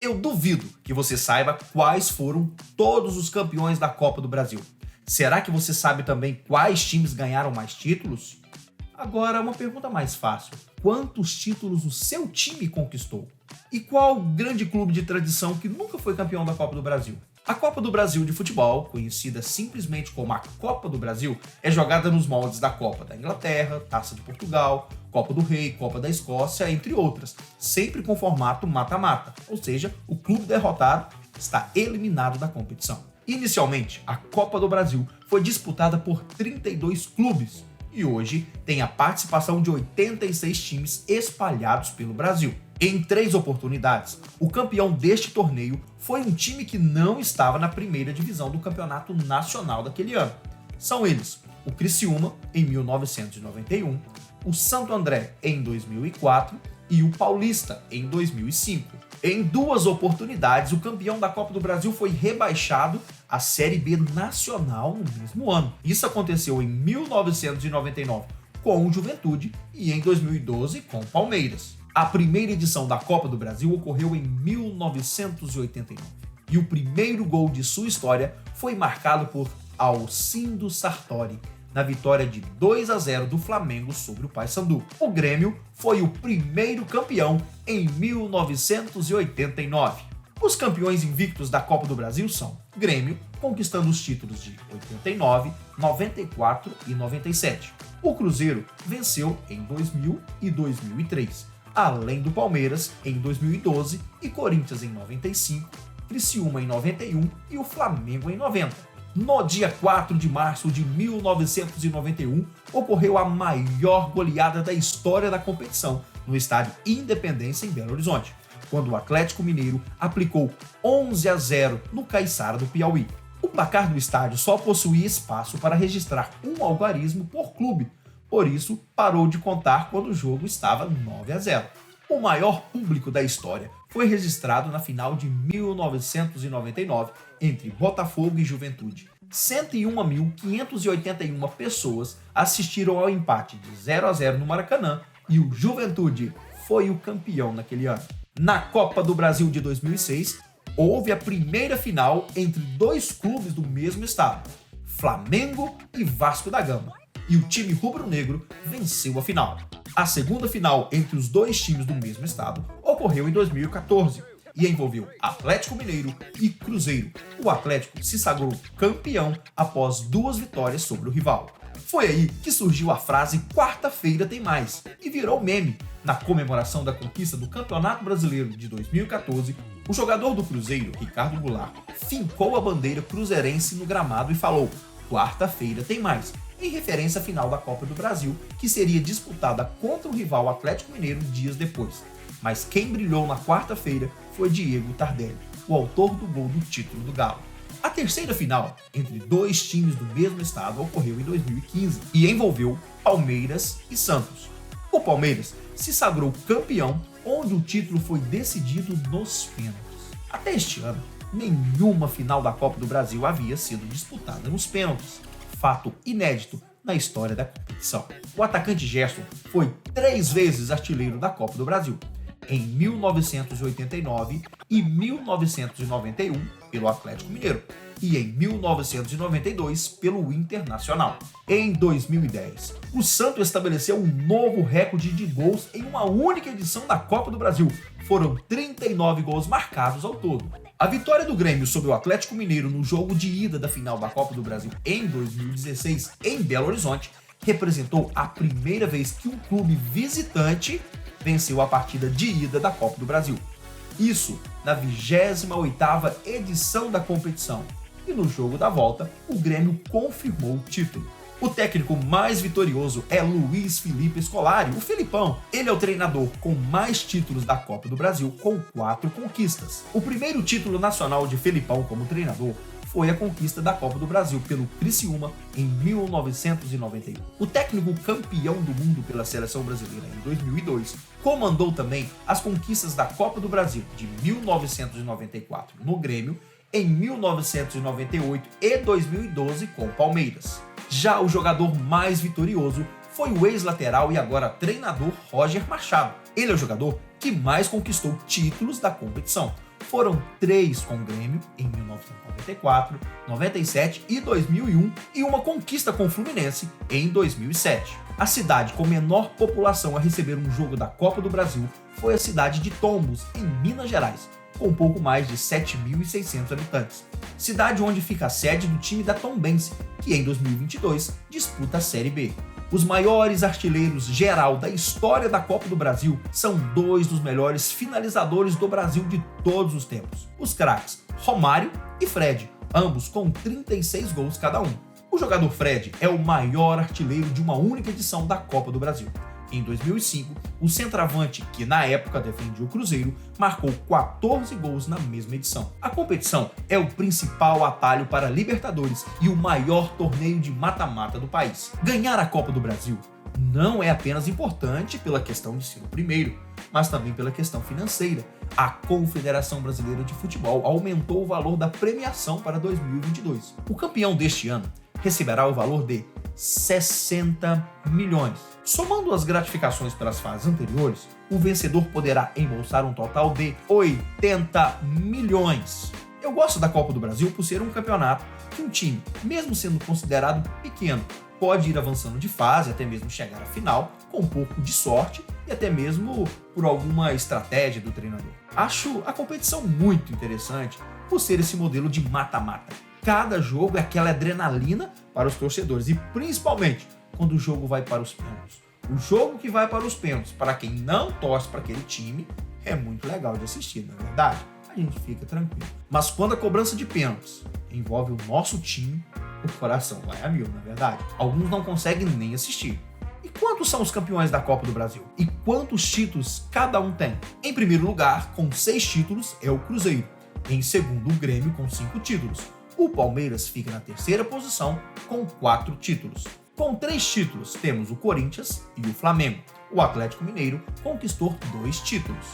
Eu duvido que você saiba quais foram todos os campeões da Copa do Brasil. Será que você sabe também quais times ganharam mais títulos? Agora, uma pergunta mais fácil. Quantos títulos o seu time conquistou? E qual grande clube de tradição que nunca foi campeão da Copa do Brasil? A Copa do Brasil de futebol, conhecida simplesmente como a Copa do Brasil, é jogada nos moldes da Copa da Inglaterra, Taça de Portugal, Copa do Rei, Copa da Escócia, entre outras, sempre com formato mata-mata, ou seja, o clube derrotado está eliminado da competição. Inicialmente, a Copa do Brasil foi disputada por 32 clubes e hoje tem a participação de 86 times espalhados pelo Brasil. Em 3 oportunidades, o campeão deste torneio foi um time que não estava na primeira divisão do campeonato nacional daquele ano. São eles o Criciúma, em 1991, o Santo André, em 2004 e o Paulista, em 2005. Em 2 oportunidades, o campeão da Copa do Brasil foi rebaixado à Série B Nacional no mesmo ano. Isso aconteceu em 1999 com o Juventude e em 2012 com o Palmeiras. A primeira edição da Copa do Brasil ocorreu em 1989 e o primeiro gol de sua história foi marcado por Alcindo Sartori na vitória de 2-0 do Flamengo sobre o Paysandu. O Grêmio foi o primeiro campeão em 1989. Os campeões invictos da Copa do Brasil são Grêmio, conquistando os títulos de 89, 94 e 97. O Cruzeiro venceu em 2000 e 2003. Além do Palmeiras em 2012 e Corinthians em 95, Criciúma em 91 e o Flamengo em 90. No dia 4 de março de 1991, ocorreu a maior goleada da história da competição no estádio Independência em Belo Horizonte, quando o Atlético Mineiro aplicou 11-0 no Caiçara do Piauí. O placar do estádio só possuía espaço para registrar um algarismo por clube, por isso parou de contar quando o jogo estava 9-0. O maior público da história foi registrado na final de 1999 entre Botafogo e Juventude. 101.581 pessoas assistiram ao empate de 0-0 no Maracanã e o Juventude foi o campeão naquele ano. Na Copa do Brasil de 2006, houve a primeira final entre 2 clubes do mesmo estado, Flamengo e Vasco da Gama, e o time rubro-negro venceu a final. A segunda final entre os 2 times do mesmo estado ocorreu em 2014 e envolveu Atlético Mineiro e Cruzeiro. O Atlético se sagrou campeão após 2 vitórias sobre o rival. Foi aí que surgiu a frase "quarta-feira tem mais" e virou meme. Na comemoração da conquista do Campeonato Brasileiro de 2014, o jogador do Cruzeiro, Ricardo Goulart, fincou a bandeira cruzeirense no gramado e falou "quarta-feira tem mais", em referência à final da Copa do Brasil, que seria disputada contra o rival Atlético Mineiro dias depois. Mas quem brilhou na quarta-feira foi Diego Tardelli, o autor do gol do título do Galo. A terceira final, entre 2 times do mesmo estado, ocorreu em 2015 e envolveu Palmeiras e Santos. O Palmeiras se sagrou campeão, onde o título foi decidido nos pênaltis. Até este ano, nenhuma final da Copa do Brasil havia sido disputada nos pênaltis, fato inédito na história da competição. O atacante Gerson foi 3 vezes artilheiro da Copa do Brasil, em 1989 e 1991 pelo Atlético Mineiro e em 1992 pelo Internacional. Em 2010, o Santos estabeleceu um novo recorde de gols em uma única edição da Copa do Brasil. Foram 39 gols marcados ao todo. A vitória do Grêmio sobre o Atlético Mineiro no jogo de ida da final da Copa do Brasil em 2016 em Belo Horizonte representou a primeira vez que um clube visitante venceu a partida de ida da Copa do Brasil. Isso na 28ª edição da competição. E no jogo da volta, o Grêmio confirmou o título. O técnico mais vitorioso é Luiz Felipe Scolari, o Felipão. Ele é o treinador com mais títulos da Copa do Brasil, com 4 conquistas. O primeiro título nacional de Felipão como treinador foi a conquista da Copa do Brasil pelo Criciúma em 1991. O técnico campeão do mundo pela seleção brasileira em 2002 comandou também as conquistas da Copa do Brasil de 1994 no Grêmio, em 1998 e 2012 com o Palmeiras. Já o jogador mais vitorioso foi o ex-lateral e agora treinador Roger Machado. Ele é o jogador que mais conquistou títulos da competição, Foram 3 com o Grêmio em 1994, 97 e 2001 e uma conquista com o Fluminense em 2007. A cidade com menor população a receber um jogo da Copa do Brasil foi a cidade de Tombos, em Minas Gerais, com um pouco mais de 7.600 habitantes. Cidade onde fica a sede do time da Tombense, que em 2022 disputa a Série B. Os maiores artilheiros geral da história da Copa do Brasil são 2 dos melhores finalizadores do Brasil de todos os tempos. Os craques Romário e Fred, ambos com 36 gols cada um. O jogador Fred é o maior artilheiro de uma única edição da Copa do Brasil. Em 2005, o centroavante, que na época defendia o Cruzeiro, marcou 14 gols na mesma edição. A competição é o principal atalho para a Libertadores e o maior torneio de mata-mata do país. Ganhar a Copa do Brasil não é apenas importante pela questão de ser o primeiro, mas também pela questão financeira. A Confederação Brasileira de Futebol aumentou o valor da premiação para 2022. O campeão deste ano receberá o valor de 60 milhões. Somando as gratificações pelas fases anteriores, o vencedor poderá embolsar um total de 80 milhões. Eu gosto da Copa do Brasil por ser um campeonato que um time, mesmo sendo considerado pequeno, pode ir avançando de fase, até mesmo chegar à final, com um pouco de sorte e até mesmo por alguma estratégia do treinador. Acho a competição muito interessante por ser esse modelo de mata-mata. Cada jogo é aquela adrenalina para os torcedores e principalmente quando o jogo vai para os pênaltis. O jogo que vai para os pênaltis, para quem não torce para aquele time, é muito legal de assistir, não é verdade? A gente fica tranquilo. Mas quando a cobrança de pênaltis envolve o nosso time, o coração vai a mil, não é verdade? Alguns não conseguem nem assistir. E quantos são os campeões da Copa do Brasil? E quantos títulos cada um tem? Em primeiro lugar, com 6 títulos, é o Cruzeiro. Em segundo, o Grêmio, com 5 títulos. O Palmeiras fica na terceira posição com 4 títulos. Com 3 títulos, temos o Corinthians e o Flamengo. O Atlético Mineiro conquistou 2 títulos.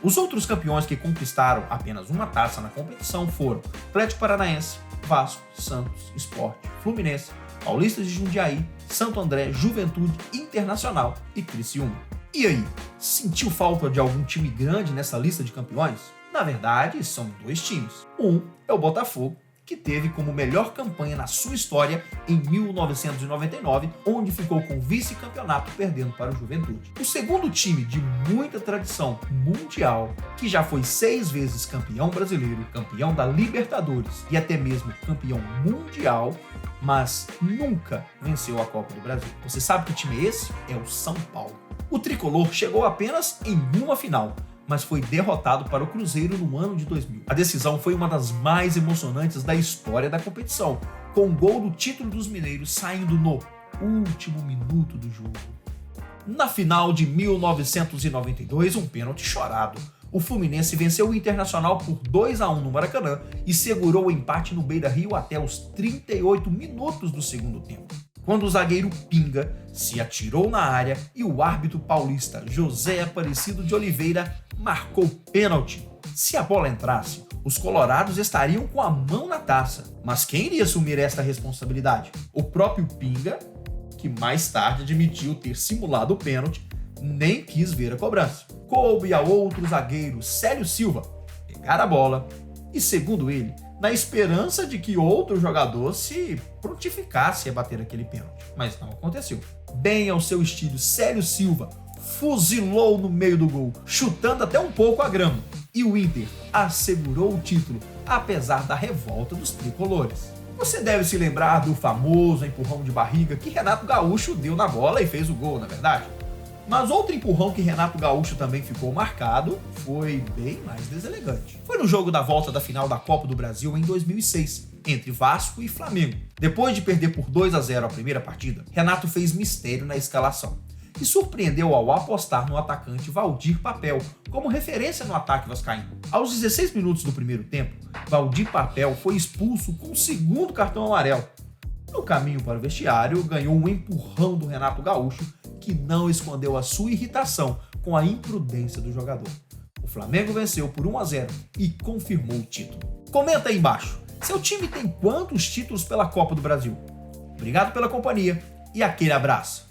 Os outros campeões que conquistaram apenas uma taça na competição foram Atlético Paranaense, Vasco, Santos, Sport, Fluminense, Paulistas de Jundiaí, Santo André, Juventude, Internacional e Criciúma. E aí, sentiu falta de algum time grande nessa lista de campeões? Na verdade, são 2 times. Um é o Botafogo, que teve como melhor campanha na sua história em 1999, onde ficou com vice-campeonato perdendo para o Juventude. O segundo time de muita tradição mundial, que já foi 6 vezes campeão brasileiro, campeão da Libertadores e até mesmo campeão mundial, mas nunca venceu a Copa do Brasil. Você sabe que time é esse? É o São Paulo. O tricolor chegou apenas em uma final, mas foi derrotado para o Cruzeiro no ano de 2000. A decisão foi uma das mais emocionantes da história da competição, com o gol do título dos mineiros saindo no último minuto do jogo. Na final de 1992, um pênalti chorado. O Fluminense venceu o Internacional por 2-1 no Maracanã e segurou o empate no Beira-Rio até os 38 minutos do segundo tempo, quando o zagueiro Pinga se atirou na área e o árbitro paulista José Aparecido de Oliveira marcou pênalti. Se a bola entrasse, os colorados estariam com a mão na taça. Mas quem iria assumir esta responsabilidade? O próprio Pinga, que mais tarde admitiu ter simulado o pênalti, nem quis ver a cobrança. Coube a outro zagueiro, Célio Silva, pegar a bola e, segundo ele, na esperança de que outro jogador se prontificasse a bater aquele pênalti. Mas não aconteceu. Bem ao seu estilo, Célio Silva fuzilou no meio do gol, chutando até um pouco a grama. E o Inter assegurou o título, apesar da revolta dos tricolores. Você deve se lembrar do famoso empurrão de barriga que Renato Gaúcho deu na bola e fez o gol, na verdade. Mas outro empurrão que Renato Gaúcho também ficou marcado foi bem mais deselegante. Foi no jogo da volta da final da Copa do Brasil em 2006, entre Vasco e Flamengo. Depois de perder por 2-0 a primeira partida, Renato fez mistério na escalação e surpreendeu ao apostar no atacante Valdir Papel como referência no ataque vascaíno. Aos 16 minutos do primeiro tempo, Valdir Papel foi expulso com o segundo cartão amarelo. No caminho para o vestiário, ganhou um empurrão do Renato Gaúcho, que não escondeu a sua irritação com a imprudência do jogador. O Flamengo venceu por 1-0 e confirmou o título. Comenta aí embaixo, seu time tem quantos títulos pela Copa do Brasil? Obrigado pela companhia e aquele abraço.